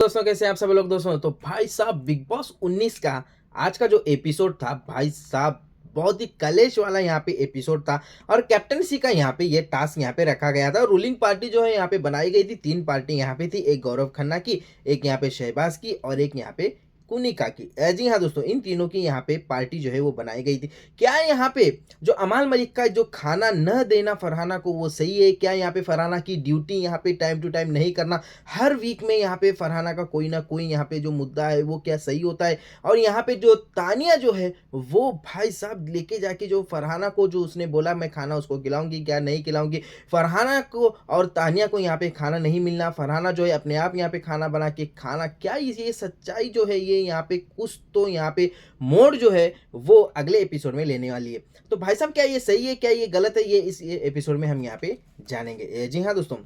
दोस्तों कैसे हैं आप सब लोग दोस्तों। तो भाई साहब बिग बॉस 19 का आज का जो एपिसोड था भाई साहब बहुत ही कलेश वाला यहाँ पे एपिसोड था। और कैप्टनसी का यहाँ पे ये टास्क यहाँ पे रखा गया था। रूलिंग पार्टी जो है यहाँ पे बनाई गई थी, तीन पार्टी यहाँ पे थी, एक गौरव खन्ना की, एक यहाँ पे शहबाज की और एक यहाँ पे कुनिका की। जी हाँ दोस्तों, इन तीनों की यहाँ पे पार्टी जो है वो बनाई गई थी। क्या यहाँ पे जो अमाल मलिक का जो खाना न देना फरहाना को वो सही है? क्या यहाँ पे फरहाना की ड्यूटी यहाँ पे टाइम टू टाइम नहीं करना, हर वीक में यहाँ पे फरहाना का कोई ना कोई यहाँ पे जो मुद्दा है वो क्या सही होता है? और यहाँ पे जो तानिया जो है वो भाई साहब लेके जाके जो फरहाना को जो उसने बोला मैं खाना उसको खिलाऊंगी क्या नहीं खिलाऊंगी, फरहाना को और तानिया को यहाँ पे खाना नहीं मिलना, फरहाना जो है अपने आप यहाँ पे खाना बना के खाना, क्या ये सच्चाई जो है ये यहाँ पे कुछ तो यहाँ पे मोड़ जो है वो अगले एपिसोड में लेने वाली है। तो भाई साहब क्या ये सही है क्या ये गलत है, ये इस एपिसोड में हम यहाँ पे जानेंगे। जी हाँ दोस्तों,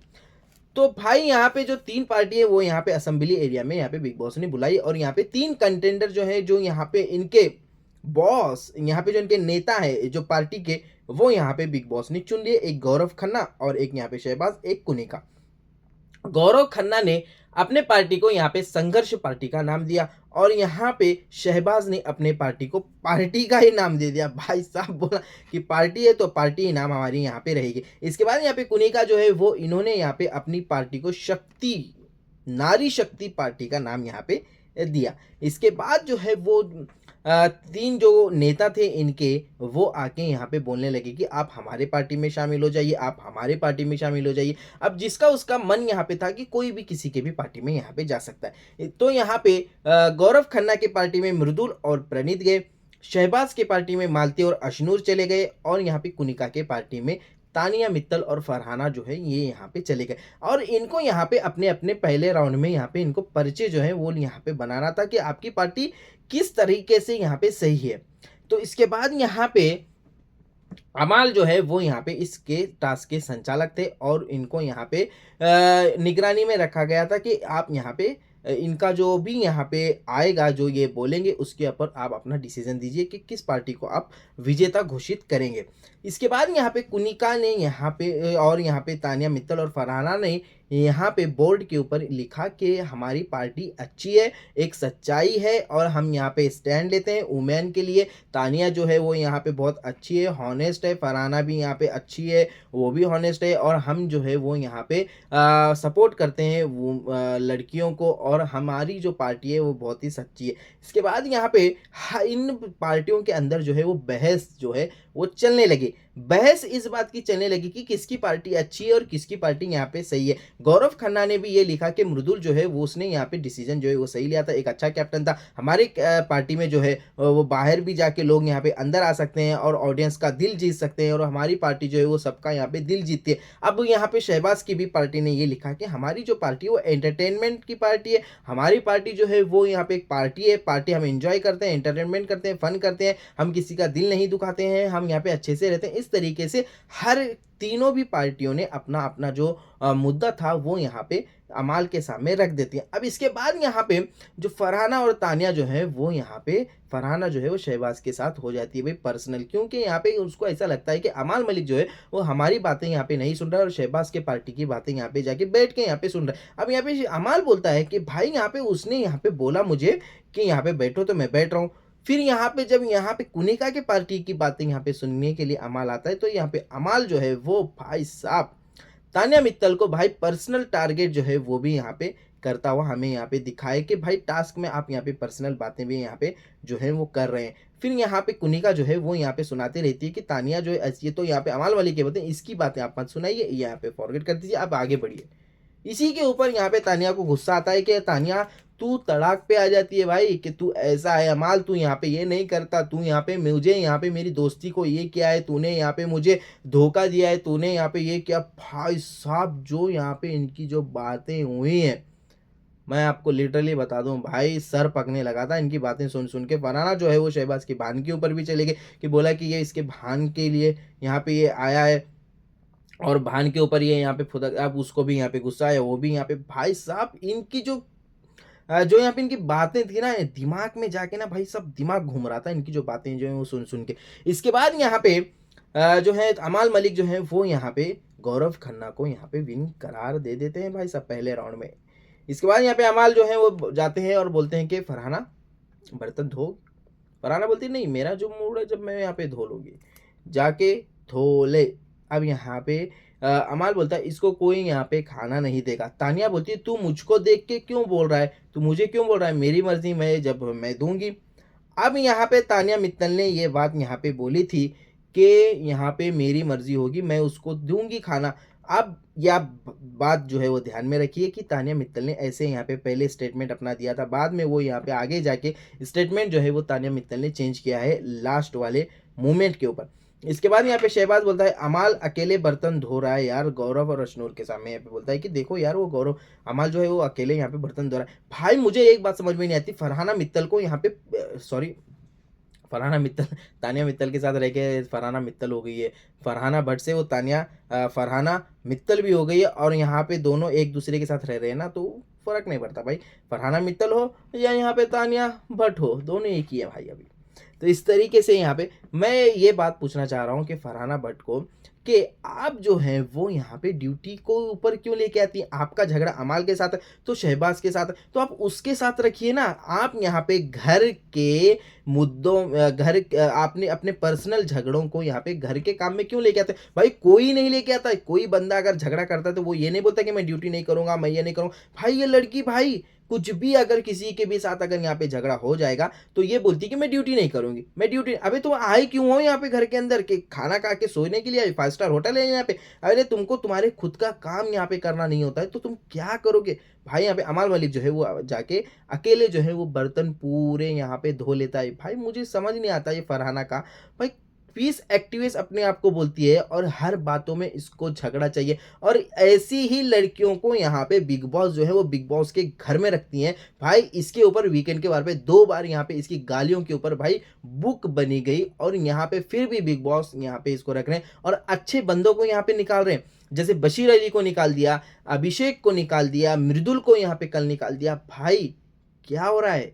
तो भाई यहाँ पे जो तीन पार्टी है वो यहाँ पे असेंबली एरिया में यहाँ पे बिग बॉस ने बुलाई और यहाँ पे तीन कंटेंडर जो है जो यहाँ पे इनके बॉस यहाँ पे जो इनके नेता है जो पार्टी के वो यहाँ पे बिग बॉस ने चुन लिए, एक गौरव खन्ना और एक यहाँ पे शहबाज, एक कुनिका। गौरव खन्ना ने अपने पार्टी को यहाँ पे संघर्ष पार्टी का नाम दिया और यहाँ पे शहबाज ने अपने पार्टी को पार्टी का ही नाम दे दिया। भाई साहब बोला कि पार्टी है तो पार्टी ही नाम हमारी यहाँ पे रहेगी। इसके बाद यहाँ पे कुनिका जो है वो इन्होंने यहाँ पे अपनी पार्टी को शक्ति, नारी शक्ति पार्टी का नाम यहाँ पे दिया। इसके बाद जो है वो तीन जो नेता थे इनके वो आके यहाँ पे बोलने लगे कि आप हमारे पार्टी में शामिल हो जाइए, आप हमारे पार्टी में शामिल हो जाइए। अब जिसका उसका मन यहाँ पे था कि कोई भी किसी के भी पार्टी में यहाँ पे जा सकता है। तो यहाँ पे गौरव खन्ना के पार्टी में मृदुल और प्रणीत गए, शहबाज के पार्टी में मालती और अशनूर चले गए और यहाँ पे कुनिका के पार्टी में तानिया मित्तल और फरहाना जो है ये यहाँ पे चले गए। और इनको यहाँ पे अपने अपने पहले राउंड में यहाँ पे इनको परिचय जो है वो यहाँ पे बनाना था कि आपकी पार्टी किस तरीके से यहाँ पे सही है। तो इसके बाद यहाँ पे अमाल जो है वो यहाँ पे इसके टास्क के संचालक थे और इनको यहाँ पे निगरानी में रखा गया था कि आप यहाँ पे इनका जो भी यहाँ पे आएगा जो ये बोलेंगे उसके ऊपर आप अपना डिसीजन दीजिए कि किस पार्टी को आप विजेता घोषित करेंगे। इसके बाद यहाँ पे कुनिका ने यहाँ पे और यहाँ पे तानिया मित्तल और फरहाना ने यहाँ पे बोर्ड के ऊपर लिखा कि हमारी पार्टी अच्छी है, एक सच्चाई है और हम यहाँ पे स्टैंड लेते हैं वुमेन के लिए। तानिया जो है वो यहाँ पे बहुत अच्छी है, हॉनेस्ट है, फरहाना भी यहाँ पे अच्छी है, वो भी हॉनेस्ट है और हम जो है वो यहाँ पे सपोर्ट करते हैं वो लड़कियों को और हमारी जो पार्टी है वो बहुत ही सच्ची है। इसके बाद यहाँ पे इन पार्टियों के अंदर जो है वो बहस जो है वो चलने लगी। बहस इस बात की चलने लगी कि किसकी पार्टी अच्छी है और किसकी पार्टी यहाँ पे सही है। गौरव खन्ना ने भी ये लिखा कि मृदुल जो है वो उसने यहाँ पे डिसीजन जो है वो सही लिया था, एक अच्छा कैप्टन था, हमारे पार्टी में जो है वो बाहर भी जाके लोग यहाँ पे अंदर आ सकते हैं और ऑडियंस का दिल जीत सकते हैं और हमारी पार्टी जो है वो सबका यहाँ पे दिल जीतती है। अब यहाँ पे शहबाज की भी पार्टी ने ये लिखा कि हमारी जो पार्टी है वो एंटरटेनमेंट की पार्टी है, हमारी पार्टी जो है वो यहाँ पे एक पार्टी है, पार्टी हम एंजॉय करते हैं, एंटरटेनमेंट करते हैं, फन करते हैं, हम किसी का दिल नहीं दुखाते हैं, हम यहाँ पे अच्छे से रहते हैं। इस तरीके से हर तीनों भी पार्टियों ने अपना अपना जो मुद्दा था वो यहाँ पे अमाल के सामने रख देती है। अब इसके बाद यहाँ पे जो फरहाना और तानिया जो है वो यहाँ पे फरहाना जो है वो शहबाज के साथ हो जाती है भाई पर्सनल, क्योंकि यहाँ पे उसको ऐसा लगता है कि अमाल मलिक जो है वो हमारी बातें यहाँ पे नहीं सुन रहा है और शहबाज के पार्टी की बातें यहाँ पे जाके बैठ के यहाँ पे सुन रहा है। अब यहाँ पे अमाल बोलता है कि भाई यहाँ पे उसने यहाँ पे बोला मुझे कि यहाँ पे बैठो तो मैं बैठ रहा हूँ। फिर यहाँ पे जब यहाँ पे कुनिका के पार्टी की बातें यहाँ पे सुनने के लिए अमाल आता है तो यहाँ पे अमाल जो है वो भाई साहब तानिया मित्तल को भाई पर्सनल टारगेट जो है वो भी यहाँ पे करता हुआ हमें यहाँ पे दिखाए कि भाई टास्क में आप यहाँ पे पर्सनल बातें भी यहाँ पे जो है वो कर रहे हैं। फिर यहाँ पे कुनिका जो है वो यहाँ पे सुनाती रहती है कि तानिया जो है ऐसी है, तो यहाँ पे अमाल वाली के बताएं इसकी बातें आप मत सुनाइए, यहाँ पे फॉरवर्ड कर दीजिए, आप आगे बढ़िए। इसी के ऊपर यहाँ पे तानिया को गुस्सा आता है कि तानिया तू तड़ाक पे आ जाती है भाई कि तू ऐसा है अमाल, तू यहाँ पे ये नहीं करता, तू यहाँ पे मुझे यहाँ पे मेरी दोस्ती को ये किया है, तूने यहाँ पे मुझे धोखा दिया है, तूने यहाँ पे ये किया। भाई साहब जो यहाँ पे इनकी जो बातें हुई हैं मैं आपको लिटरली बता दूं भाई सर पकने लगा था इनकी बातें सुन सुन के। फरहाना जो है वो शहबाज की बहन के ऊपर भी चले गए कि बोला कि ये इसके बहन के लिए यहाँ पे ये आया है और बहन के ऊपर ये यहाँ पे फुदक, अब उसको भी यहाँ पे गुस्सा है, वो भी यहाँ पे। भाई साहब इनकी जो यहाँ पे इनकी बातें थी ना दिमाग में जाके ना भाई सब दिमाग घूम रहा था इनकी जो बातें जो है वो सुन सुन के। इसके बाद यहाँ पे जो है अमाल मलिक जो है वो यहाँ पे गौरव खन्ना को यहाँ पे विन करार दे देते हैं भाई साहब पहले राउंड में। इसके बाद यहाँ पे अमाल जो है वो जाते हैं और बोलते हैं कि फरहाना बर्तन धो। फरहाना बोलती है नहीं, मेरा जो मूड है जब मैं यहाँ पे धो लूँगी, जाके धो ले। अब यहाँ पे अमाल बोलता है इसको कोई यहाँ पे खाना नहीं देगा। तानिया बोलती है तू मुझको देख के क्यों बोल रहा है, तू मुझे क्यों बोल रहा है, मेरी मर्जी, मैं जब मैं दूंगी। अब यहाँ पे तानिया मित्तल ने ये बात यहाँ पे बोली थी कि यहाँ पे मेरी मर्जी होगी, मैं उसको दूंगी खाना। अब यह बात जो है वो ध्यान में रखिए कि तानिया मित्तल ने ऐसे यहाँ पे पहले स्टेटमेंट अपना दिया था, बाद में वो यहाँ पे आगे जाके स्टेटमेंट जो है वो तानिया मित्तल ने चेंज किया है लास्ट वाले मोमेंट के ऊपर। इसके बाद यहाँ पे शहबाज बोलता है अमाल अकेले बर्तन धो रहा है यार गौरव और अशनूर के सामने। यहाँ पे बोलता है कि देखो यार वो गौरव अमाल जो है वो अकेले यहाँ पे बर्तन धो रहा है। भाई मुझे एक बात समझ में नहीं आती, फरहाना मित्तल को यहाँ पे सॉरी फरहाना मित्तल तानिया मित्तल के साथ रह के फरहाना मित्तल हो गई है, फरहाना भट्ट से वो तानिया फरहाना मित्तल भी हो गई है, और यहाँ पे दोनों एक दूसरे के साथ रह रहे हैं ना, तो फर्क नहीं पड़ता भाई, फरहाना मित्तल हो या यहाँ पे तानिया भट्ट हो, दोनों एक ही है भाई अभी। तो इस तरीके से यहाँ पे मैं ये बात पूछना चाह रहा हूँ कि फरहाना भट्ट को कि आप जो हैं वो यहाँ पे ड्यूटी को ऊपर क्यों लेके आती हैं। आपका झगड़ा अमाल के साथ है तो शहबाज के साथ है, तो आप उसके साथ रखिए ना। आप यहाँ पे घर के मुद्दों आपने अपने पर्सनल झगड़ों को यहाँ पे घर के काम में क्यों लेके आते हैं। भाई कोई नहीं लेके आता है, कोई बंदा अगर झगड़ा करता है तो वो ये नहीं बोलता कि मैं ड्यूटी नहीं करूंगा, मैं ये नहीं करूँगा। भाई ये लड़की भाई कुछ भी अगर किसी के भी साथ अगर यहाँ पे झगड़ा हो जाएगा तो ये बोलती कि मैं ड्यूटी नहीं करूंगी, मैं ड्यूटी। अबे तुम आए क्यों हो यहाँ पे घर के अंदर के खाना खा के सोने के लिए? 5 स्टार होटल है यहाँ पे। अरे तुमको तुम्हारे खुद का काम यहाँ पे करना नहीं होता है तो तुम क्या करोगे भाई। यहाँ पे अमाल मलिक जो है वो जाके अकेले जो है वो बर्तन पूरे यहाँ पे धो लेता है। भाई मुझे समझ नहीं आता ये फरहाना का भाई पीस एक्टिविस्ट अपने आप को बोलती है और हर बातों में इसको झगड़ा चाहिए, और ऐसी ही लड़कियों को यहाँ पे बिग बॉस जो है वो बिग बॉस के घर में रखती हैं। भाई इसके ऊपर वीकेंड के बार पे 2 बार यहाँ पे इसकी गालियों के ऊपर भाई बुक बनी गई, और यहाँ पे फिर भी बिग बॉस यहाँ पे इसको रख रहे हैं और अच्छे बंदों को यहाँ पे निकाल रहे हैं। जैसे बशीर अली को निकाल दिया, अभिषेक को निकाल दिया, मृदुल को यहाँ पे कल निकाल दिया। भाई क्या हो रहा है?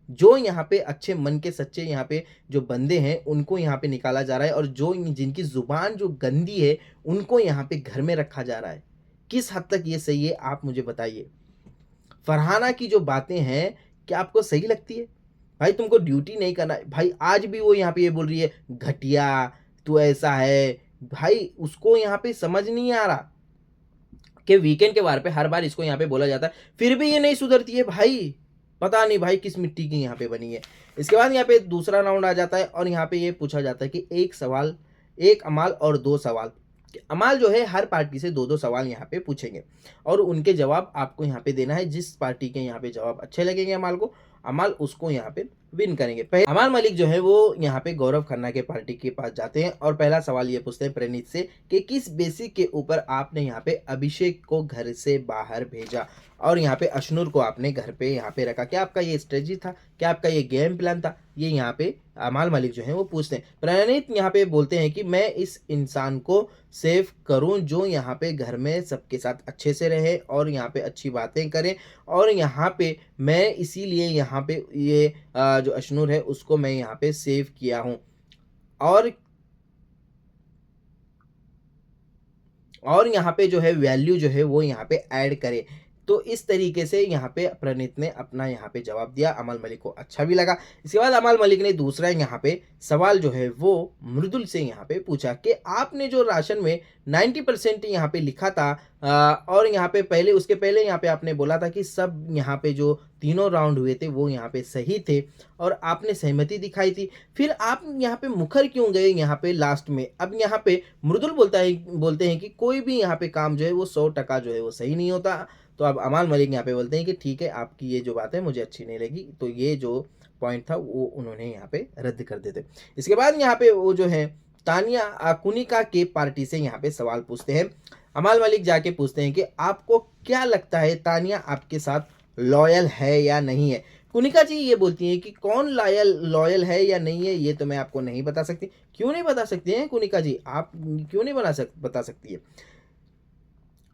जो यहाँ पे अच्छे मन के सच्चे यहाँ पे जो बंदे हैं उनको यहाँ पे निकाला जा रहा है, और जो जिनकी जुबान जो गंदी है उनको यहाँ पे घर में रखा जा रहा है। किस हद तक ये सही है आप मुझे बताइए। फरहाना की जो बातें हैं क्या आपको सही लगती है? भाई तुमको ड्यूटी नहीं करना है। भाई आज भी वो यहाँ पे ये बोल रही है घटिया, तू ऐसा है। भाई उसको यहाँ पे समझ नहीं आ रहा कि वीकेंड के वार पे हर बार इसको यहाँ पे बोला जाता है, फिर भी ये नहीं सुधरती है। भाई पता नहीं भाई किस मिट्टी की यहाँ पे बनी है। इसके बाद यहाँ पे दूसरा राउंड आ जाता है और यहाँ पे ये पूछा जाता है कि एक सवाल, एक अमाल और 2 सवाल। अमाल जो है हर पार्टी से 2-2 सवाल यहाँ पे पूछेंगे और उनके जवाब आपको यहाँ पे देना है। जिस पार्टी के यहाँ पे जवाब अच्छे लगेंगे अमाल को, अमाल उसको यहाँ पे विन करेंगे। पहले अमाल मलिक जो है वो यहाँ पे गौरव खन्ना के पार्टी के पास जाते हैं और पहला सवाल ये पूछते हैं प्रणीत से कि किस बेसिक के ऊपर आपने यहाँ पे अभिषेक को घर से बाहर भेजा और यहाँ पे अशनूर को आपने घर पे यहाँ पे रखा। क्या आपका ये स्ट्रेटजी था? क्या आपका ये गेम प्लान था? ये यहाँ पे अमाल मलिक जो है वो पूछते हैं। प्रणीत यहाँ पे बोलते हैं कि मैं इस इंसान को सेव करूं जो यहाँ पे घर में सबके साथ अच्छे से रहे और यहाँ पे अच्छी बातें करें, और यहाँ पे मैं इसीलिए यहाँ पे ये जो अशनूर है उसको मैं यहाँ पे सेव किया हूँ, और यहाँ पे जो है वैल्यू जो है वो यहाँ पे ऐड करे। तो इस तरीके से यहाँ पे प्रणीत ने अपना यहाँ पे जवाब दिया। अमल मलिक को अच्छा भी लगा। इसके बाद अमल मलिक ने दूसरा यहाँ पे सवाल जो है वो मृदुल से यहाँ पे पूछा कि आपने जो राशन में 90% यहाँ पे लिखा था और यहाँ पे पहले उसके पहले यहाँ पे आपने बोला था कि सब यहाँ पे जो तीनों राउंड हुए थे वो यहाँ पे सही थे और आपने सहमति दिखाई थी, फिर आप यहाँ पे मुखर क्यों गए यहाँ पे लास्ट में? अब यहाँ पे मृदुल बोलते हैं कि कोई भी यहाँ पे काम जो है वो 100% जो है वो सही नहीं होता। तो अब अमाल मलिक यहाँ पे बोलते हैं कि ठीक है आपकी ये जो बात है मुझे अच्छी नहीं लगी, तो ये जो पॉइंट था वो उन्होंने यहाँ पे रद्द कर देते। इसके बाद यहाँ पे वो जो है तानिया कुनिका के पार्टी से यहाँ पे सवाल पूछते हैं। अमाल मलिक जाके पूछते हैं कि आपको क्या लगता है तानिया आपके साथ लॉयल है या नहीं है? कुनिका जी ये बोलती हैं कि कौन लॉयल है या नहीं है ये तो मैं आपको नहीं बता सकती। क्यों नहीं बता सकती हैं कुनिका जी? आप क्यों नहीं बता सकती है?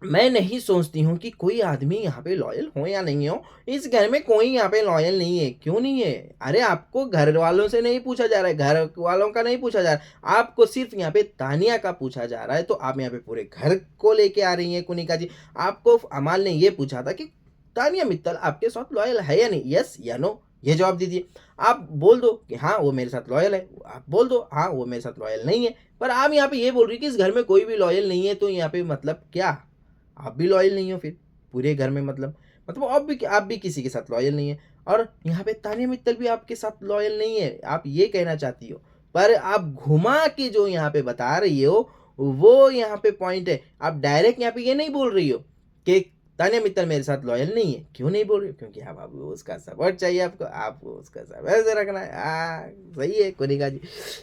मैं नहीं सोचती हूँ कि कोई आदमी यहाँ पे लॉयल हो या नहीं हो। इस घर में कोई यहाँ पे लॉयल नहीं है। क्यों नहीं है? अरे आपको घर वालों से नहीं पूछा जा रहा है, घर वालों का नहीं पूछा जा रहा है, आपको सिर्फ यहाँ पे तानिया का पूछा जा रहा है। तो आप यहाँ पे पूरे घर को लेके आ रही हैं कुनिका जी। आपको अमाल ने ये पूछा था कि तानिया मित्तल आपके साथ लॉयल है या नहीं, यस या नो ये जवाब दीजिए। आप बोल दो कि हाँ वो मेरे साथ लॉयल है, आप बोल दो हाँ वो मेरे साथ लॉयल नहीं है। पर आप यहाँ पे ये बोल रही कि इस घर में कोई भी लॉयल नहीं है, तो यहाँ पे मतलब क्या, आप भी लॉयल नहीं हो फिर पूरे घर में, मतलब आप भी किसी के साथ लॉयल नहीं है। और यहाँ पे तानिया मित्तल भी आपके साथ लॉयल नहीं है, आप ये कहना चाहती हो। पर आप घुमा के जो यहाँ पे बता रही हो वो यहाँ पे पॉइंट है। आप डायरेक्ट यहाँ पे ये नहीं बोल रही हो कि तानिया मित्तल मेरे साथ लॉयल नहीं है। क्यों नहीं बोल रही हो? क्योंकि आप आपको उसका सपोर्ट चाहिए, आपको उसका सब ऐसे रखना है। सही है कोनिका जी।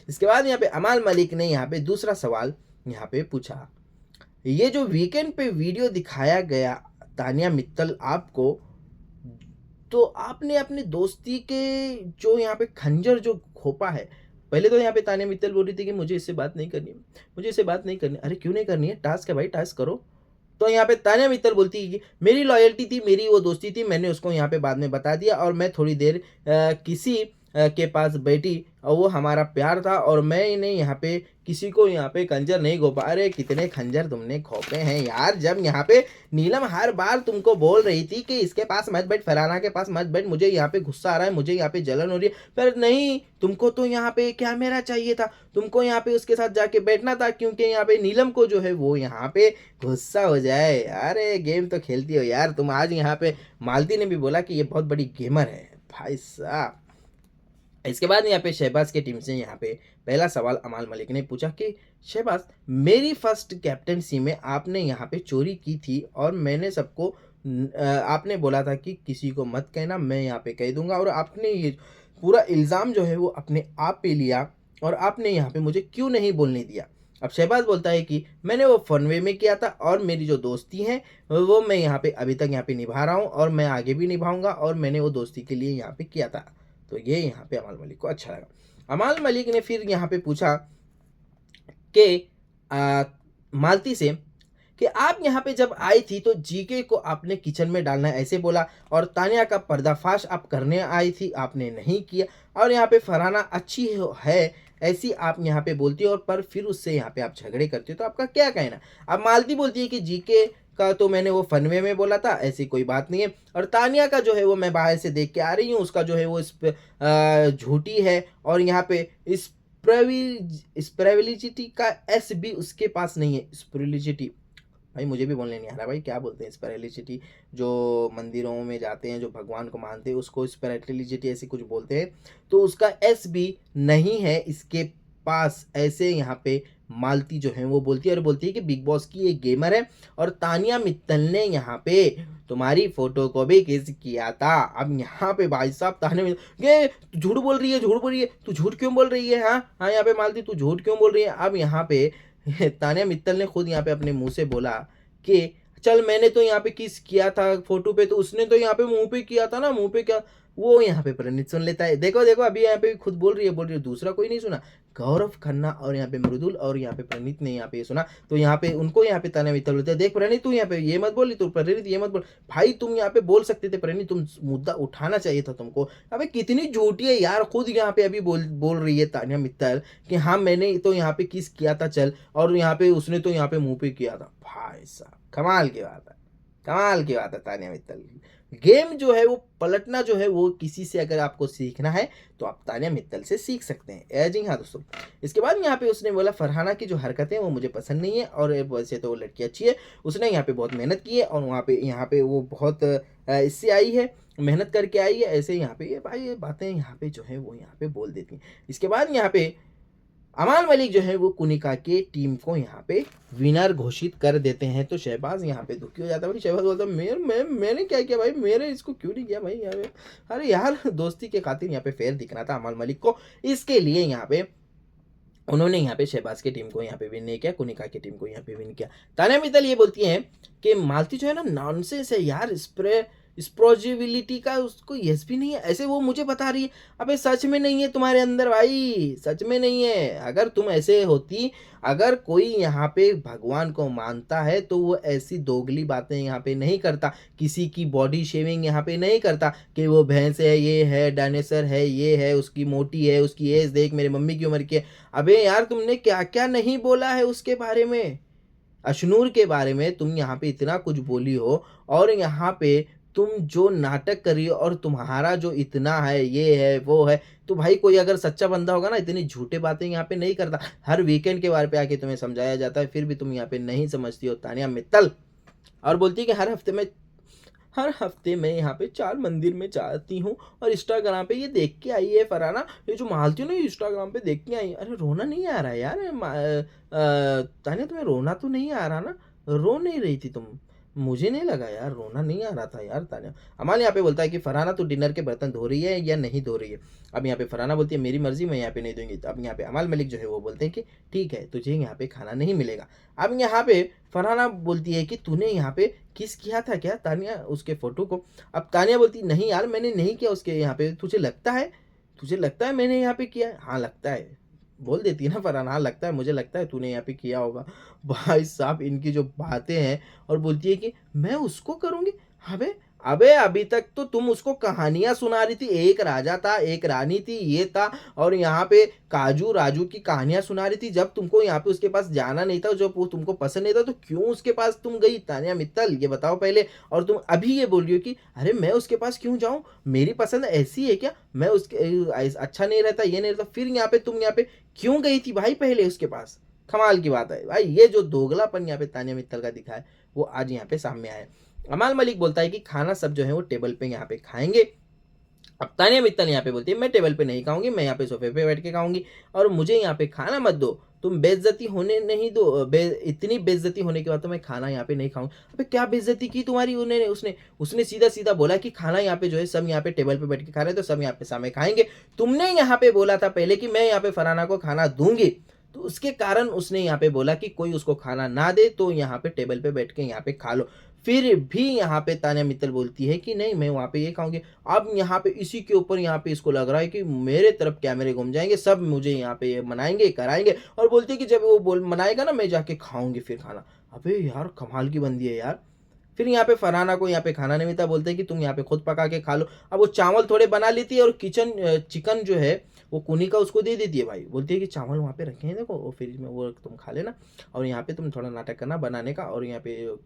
इसके बाद यहाँ पे अमाल मलिक ने यहाँ पे दूसरा सवाल यहाँ पे पूछा, ये जो वीकेंड पे वीडियो दिखाया गया तानिया मित्तल आपको, तो आपने अपने दोस्ती के जो यहाँ पे खंजर जो खोपा है, पहले तो यहाँ पे तानिया मित्तल बोल रही थी कि मुझे इससे बात नहीं करनी, मुझे इससे बात नहीं करनी। अरे क्यों नहीं करनी है, टास्क है भाई, टास्क करो। तो यहाँ पे तानिया मित्तल बोलती है कि मेरी लॉयल्टी थी, मेरी वो दोस्ती थी, मैंने उसको यहाँ पे बाद में बता दिया और मैं थोड़ी देर किसी के पास बैठी और वो हमारा प्यार था और मैंने यहाँ पे किसी को यहाँ पे खंजर नहीं घोपा। अरे कितने खंजर तुमने खोपे हैं यार, जब यहाँ पे नीलम हर बार तुमको बोल रही थी कि इसके पास मत बैठ, फलाना के पास मत बैठ, मुझे यहाँ पे गुस्सा आ रहा है, मुझे यहाँ पे जलन हो रही है। पर नहीं, तुमको तो यहाँ पे कैमरा चाहिए था, तुमको यहाँ पे उसके साथ जाके बैठना था, क्योंकि यहाँ पे नीलम को जो है वो यहाँ पे गुस्सा हो जाए। अरे गेम तो खेलती हो यार तुम। आज यहाँ पे मालती ने भी बोला कि ये बहुत बड़ी गेमर है भाई साहब। इसके बाद यहाँ पे शहबाज की टीम से यहाँ पे पहला सवाल अमाल मलिक ने पूछा कि शहबाज, मेरी फर्स्ट कैप्टनसी में आपने यहाँ पे चोरी की थी और मैंने सबको आपने बोला था कि किसी को मत कहना, मैं यहाँ पे कह दूंगा, और आपने ये पूरा इल्ज़ाम जो है वो अपने आप पे लिया और आपने यहाँ पे मुझे क्यों नहीं बोलने दिया। अब शहबाज बोलता है कि मैंने वो फन वे में किया था और मेरी जो दोस्ती है वो मैं यहाँ पे अभी तक यहाँ पे निभा रहा हूँ और मैं आगे भी निभाऊंगा और मैंने वो दोस्ती के लिए यहाँ पे किया था। तो ये यहाँ पे अमाल मलिक को अच्छा लगा। अमाल मलिक ने फिर यहाँ पे पूछा कि मालती से कि आप यहाँ पे जब आई थी तो जीके को आपने किचन में डालना है ऐसे बोला, और तानिया का पर्दाफाश आप करने आई थी, आपने नहीं किया, और यहाँ पे फरहाना अच्छी है ऐसी आप यहाँ पे बोलती हो, और पर फिर उससे यहाँ पे आप झगड़े करते हो, तो आपका क्या कहना। अब मालती बोलती है कि जीके का तो मैंने वो फनवे में बोला था, ऐसी कोई बात नहीं है, और तानिया का जो है वो मैं बाहर से देख के आ रही हूँ, उसका जो है वो झूठी है, और यहाँ पे स्प्रेविलिटी का एस भी उसके पास नहीं है। स्प्रेविलिटी भाई मुझे भी बोलने नहीं आ रहा भाई, क्या बोलते हैं स्पिरिचुअलिटी, जो मंदिरों में जाते हैं जो भगवान को मानते हैं उसको स्पिरिचुअलिटी ऐसे कुछ बोलते हैं, तो उसका एस भी नहीं है इसके पास, ऐसे यहाँ पे मालती जो है वो बोलती है, और बोलती है कि बिग बॉस की एक गेमर है और तानिया मित्तल ने यहाँ पे तुम्हारी फोटो को भी किस किया था। अब यहाँ पे भाई साहब तानिया मित्तल ये झूठ बोल रही है, झूठ बोल रही है, तू झूठ क्यों बोल रही है, हाँ हाँ यहाँ पे मालती तू झूठ क्यों बोल रही है। अब यहाँ पे तानिया मित्तल ने खुद यहाँ पे अपने मुंह से बोला कि चल मैंने तो यहाँ पे किस किया था फोटो पे, तो उसने तो यहाँ पे मुंह पे किया था ना, मुंह पे क्या। वो यहाँ पे प्रणीत सुन लेता है, देखो देखो अभी यहाँ पे खुद बोल रही है, दूसरा कोई नहीं सुना। गौरव खन्ना और यहाँ पे मृदुल और यहाँ पे प्रणीत ने यहाँ पे सुना, तो यहाँ पे उनको यहाँ पे तानिया मित्तल बोलते हैं, देख प्रणीत तू यहाँ पे ये मत बोली, तू प्रणीत ये मत बोल। भाई तुम यहाँ पे बोल सकते थे प्रणीत, तुम मुद्दा उठाना चाहिए था तुमको। अबे कितनी झूठी है यार, खुद यहाँ पे अभी बोल रही है तानिया मित्तल कि हाँ मैंने तो यहाँ पे किस किया था चल, और यहाँ पे उसने तो यहाँ पे मुंह पे किया था। भाई साहब कमाल की बात है, कमाल की बात है तानिया मित्तल की। गेम जो है वो पलटना जो है वो किसी से अगर आपको सीखना है तो आप तानिया मित्तल से सीख सकते हैं। जी हाँ दोस्तों, इसके बाद यहाँ पे उसने बोला फरहाना की जो हरकतें वो मुझे पसंद नहीं है, और वैसे तो वो लड़की अच्छी है, उसने यहाँ पे बहुत मेहनत की है और वहाँ पे यहाँ पे वो बहुत इससे आई है, मेहनत करके आई है, ऐसे यहाँ पे ये भाई ये बातें यहाँ पे जो है वो यहाँ पे बोल देती हैं। इसके बाद यहाँ पे अमाल मलिक जो है वो कुनिका के टीम को यहाँ पे विनर घोषित कर देते हैं, तो शहबाज यहाँ पे दुखी हो जाता है। शहबाज बोलता है मैंने क्या किया भाई, मेरे इसको क्यों नहीं किया भाई यहाँ पे। अरे यार दोस्ती के खातिर यहाँ पे फेयर दिखना था अमाल मलिक को, इसके लिए यहाँ पे उन्होंने यहाँ पे शहबाज की टीम को यहाँ पे विन नहीं किया, कुनिका की टीम को यहाँ पे विन किया। तानिया मित्तल ये बोलती हैं कि मालती जो है ना नॉनसेंस है यार, स्प्रोजिबिलिटी का उसको यस भी नहीं है, ऐसे वो मुझे बता रही है। अबे सच में नहीं है तुम्हारे अंदर भाई, सच में नहीं है। अगर तुम ऐसे होती, अगर कोई यहाँ पे भगवान को मानता है तो वो ऐसी दोगली बातें यहाँ पे नहीं करता, किसी की बॉडी शेविंग यहाँ पे नहीं करता कि वो भैंस है, ये है डायनासोर है, ये है उसकी मोटी है, उसकी एज देख मेरी मम्मी की उम्र की है। अबे यार तुमने क्या क्या नहीं बोला है उसके बारे में, अशनूर के बारे में तुम यहाँ पे इतना कुछ बोली हो, और यहाँ पे तुम जो नाटक कर रही हो और तुम्हारा जो इतना है, ये है, वो है, तो भाई कोई अगर सच्चा बंदा होगा ना इतनी झूठी बातें यहाँ पे नहीं करता। हर वीकेंड के बारे पे आके तुम्हें समझाया जाता है, फिर भी तुम यहाँ पे नहीं समझती हो तानिया मित्तल। और बोलती है कि हर हफ्ते मैं यहाँ पे 4 मंदिर में जाती हूँ और इंस्टाग्राम पे ये देख के आई है फराना, ये जो मालती हूँ ना, ये इंस्टाग्राम पे देख के आई। अरे रोना नहीं आ रहा है यार, तानिया तुम्हें रोना तो नहीं आ रहा ना? रो नहीं रही थी तुम? मुझे नहीं लगा यार, रोना नहीं आ रहा था यार तानिया। अमाल यहाँ पे बोलता है कि फरहाना तू डिनर के बर्तन धो रही है या नहीं धो रही है? अब यहाँ पे फरहाना बोलती है मेरी मर्जी, मैं यहाँ पे नहीं दूंगी। तो अब यहाँ पे अमाल मलिक जो है वो बोलते हैं कि ठीक है, तुझे यहाँ पे खाना नहीं मिलेगा। अब यहाँ पे फरहाना बोलती है कि तूने यहाँ पे किस किया था क्या तानिया उसके फोटो को? अब तानिया बोलती नहीं यार, मैंने नहीं किया उसके यहाँ पे। तुझे लगता है मैंने यहाँ पे किया है? हाँ लगता है, बोल देती है ना फरहाना, हाँ लगता है, मुझे लगता है तूने यहाँ पे किया होगा। भाई साहब इनकी जो बातें हैं, और बोलती है कि मैं उसको करूंगी। अबे अबे अभी तक तो तुम उसको कहानियां सुना रही थी, एक राजा था, एक रानी थी, ये था, और यहाँ पे काजू राजू की कहानियां सुना रही थी। जब तुमको यहाँ पे उसके पास जाना नहीं था, जो वो तुमको पसंद नहीं था, तो क्यों उसके पास तुम गई तानिया मित्तल, ये बताओ पहले। और तुम अभी ये बोल रही हो कि अरे मैं उसके पास क्यों जाऊं, मेरी पसंद ऐसी है क्या, मैं उसके अच्छा नहीं रहता, ये नहीं रहता, फिर यहाँ पे तुम यहाँ पे क्यों गई थी भाई पहले उसके पास? कमाल की बात है भाई, ये जो दोगलापन यहाँ पे तानिया मित्तल का दिखा है वो आज यहाँ पे सामने आया है। अमाल मलिक बोलता है कि खाना सब जो है वो टेबल पे यहाँ पे खाएंगे। अब तानिया मित्तल यहाँ पे बोलती है मैं टेबल पे नहीं खाऊंगी, मैं यहाँ पे सोफे पे बैठ के खाऊंगी, और मुझे यहाँ पे खाना मत दो, तुम बेइज्जती होने नहीं दो। इतनी बेइज्जती होने के बाद तो मैं खाना यहाँ पे नहीं खाऊंगी। अबे क्या बेइज्जती की तुम्हारी? उन्हें उसने उसने सीधा सीधा बोला कि खाना यहाँ पे जो है सब यहाँ पे टेबल पे बैठ के खा रहे हैं, तो सब यहाँ पे सामने खाएंगे। तुमने यहाँ पे बोला था पहले कि मैं यहाँ पे फरहाना को खाना दूंगी, तो उसके कारण उसने यहाँ पे बोला कि कोई उसको खाना ना दे, तो यहाँ पे टेबल पे बैठ के यहाँ पे खा लो। फिर भी यहाँ पे तानिया मित्तल बोलती है कि नहीं मैं वहाँ पे ये खाऊंगी। अब यहाँ पे इसी के ऊपर यहाँ पे इसको लग रहा है कि मेरे तरफ कैमरे घूम जाएंगे, सब मुझे यहाँ पे मनाएंगे कराएंगे, और बोलती है कि जब वो बोल मनाएगा ना मैं जाके खाऊंगी फिर खाना। अबे यार कमाल की बंदी है यार। फिर यहाँ पे फरहाना को यहाँ पे खाना नहीं मिलता, बोलते हैं कि तुम यहाँ पे खुद पका के खा लो। अब वो चावल थोड़े बना लेती है और चिकन जो है वो कुनिका उसको दे देती है। भाई बोलती है कि चावल वहाँ पे रखे हैं देखो वो फ्रिज में, वो तुम खा लेना, और यहाँ पे तुम थोड़ा नाटक करना बनाने का, और यहाँ पे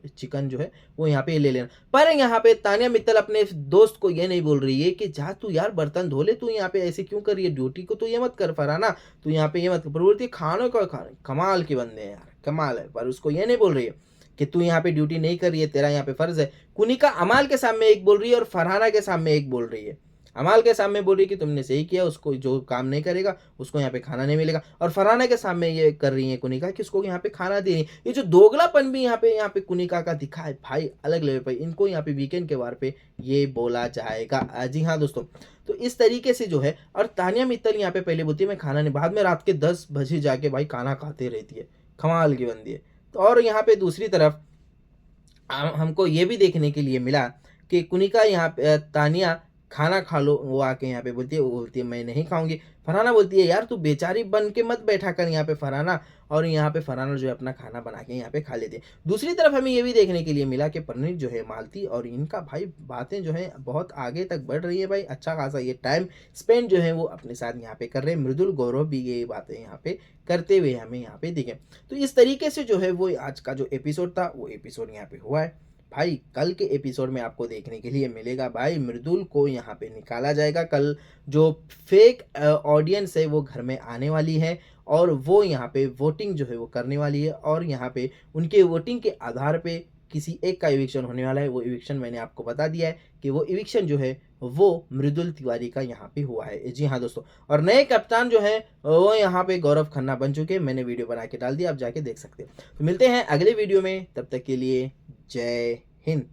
चिकन जो है वो यहाँ पे ले लेना। पर यहाँ पे तानिया मित्तल अपने दोस्त को ये नहीं बोल रही है कि जा तू यार बर्तन धो ले, तू यहाँ पे ऐसे क्यों कर रही है, ड्यूटी को तो ये मत कर फरहाना, तू यहाँ पे ये मत कर। पर बोलती है खाने को खाने, कमाल के बंदे हैं यार, कमाल है। पर उसको ये नहीं बोल रही है कि तू यहाँ पे ड्यूटी नहीं कर रही है, तेरा यहाँ पे फर्ज है। कुनिका अमाल के सामने एक बोल रही है और फरहाना के सामने एक बोल रही है। अमाल के सामने बोल रही है कि तुमने सही किया, उसको जो काम नहीं करेगा उसको यहाँ पे खाना नहीं मिलेगा, और फरहाना के सामने ये कर रही है कुनिका कि उसको यहाँ पे खाना दे रही है। ये जो दोगलापन भी यहाँ पे कुनिका का दिखा है भाई अलग लेवल पे, इनको यहाँ पे वीकेंड के वार पे ये बोला जाएगा। जी हाँ दोस्तों, तो इस तरीके से जो है, और तानिया मित्तल यहाँ पे पहले बोलती है मैं खाना नहीं, बाद में रात के 10 बजे जाके भाई खाना खाते रहती है, कमाल की बंदी है। तो और यहाँ पे दूसरी तरफ हमको ये भी देखने के लिए मिला कि कुनिका यहाँ पे तानिया खाना खा लो, वो आके यहाँ पे वो बोलती है मैं नहीं खाऊंगी। फरहाना बोलती है यार तू बेचारी बन के मत बैठा कर यहाँ पे फरहाना, और यहाँ पे फरहाना जो है अपना खाना बना के यहाँ पे खा लेते हैं। दूसरी तरफ हमें ये भी देखने के लिए मिला कि परनीत जो है मालती और इनका भाई बातें जो है बहुत आगे तक बढ़ रही है भाई, अच्छा खासा ये टाइम स्पेंड जो है वो अपने साथ यहाँ पे कर रहे हैं। मृदुल गौरव भी ये बातें यहाँ पे करते हुए हमें यहाँ पे दिखे। तो इस तरीके से जो है वो आज का जो एपिसोड था वो एपिसोड यहाँ पे हुआ है। भाई कल के एपिसोड में आपको देखने के लिए मिलेगा भाई मृदुल को यहाँ पे निकाला जाएगा। कल जो फेक ऑडियंस है वो घर में आने वाली है, और वो यहाँ पे वोटिंग जो है वो करने वाली है, और यहाँ पे उनके वोटिंग के आधार पे किसी एक का इविक्शन होने वाला है। वो इविक्शन मैंने आपको बता दिया है कि वो इविक्शन जो है वो मृदुल तिवारी का यहाँ पे हुआ है। जी हाँ दोस्तों, और नए कप्तान जो है वो यहाँ पे गौरव खन्ना बन चुके हैं, मैंने वीडियो बना के डाल दिया, आप जाके देख सकते हैं। तो मिलते हैं अगले वीडियो में, तब तक के लिए जय हिंद।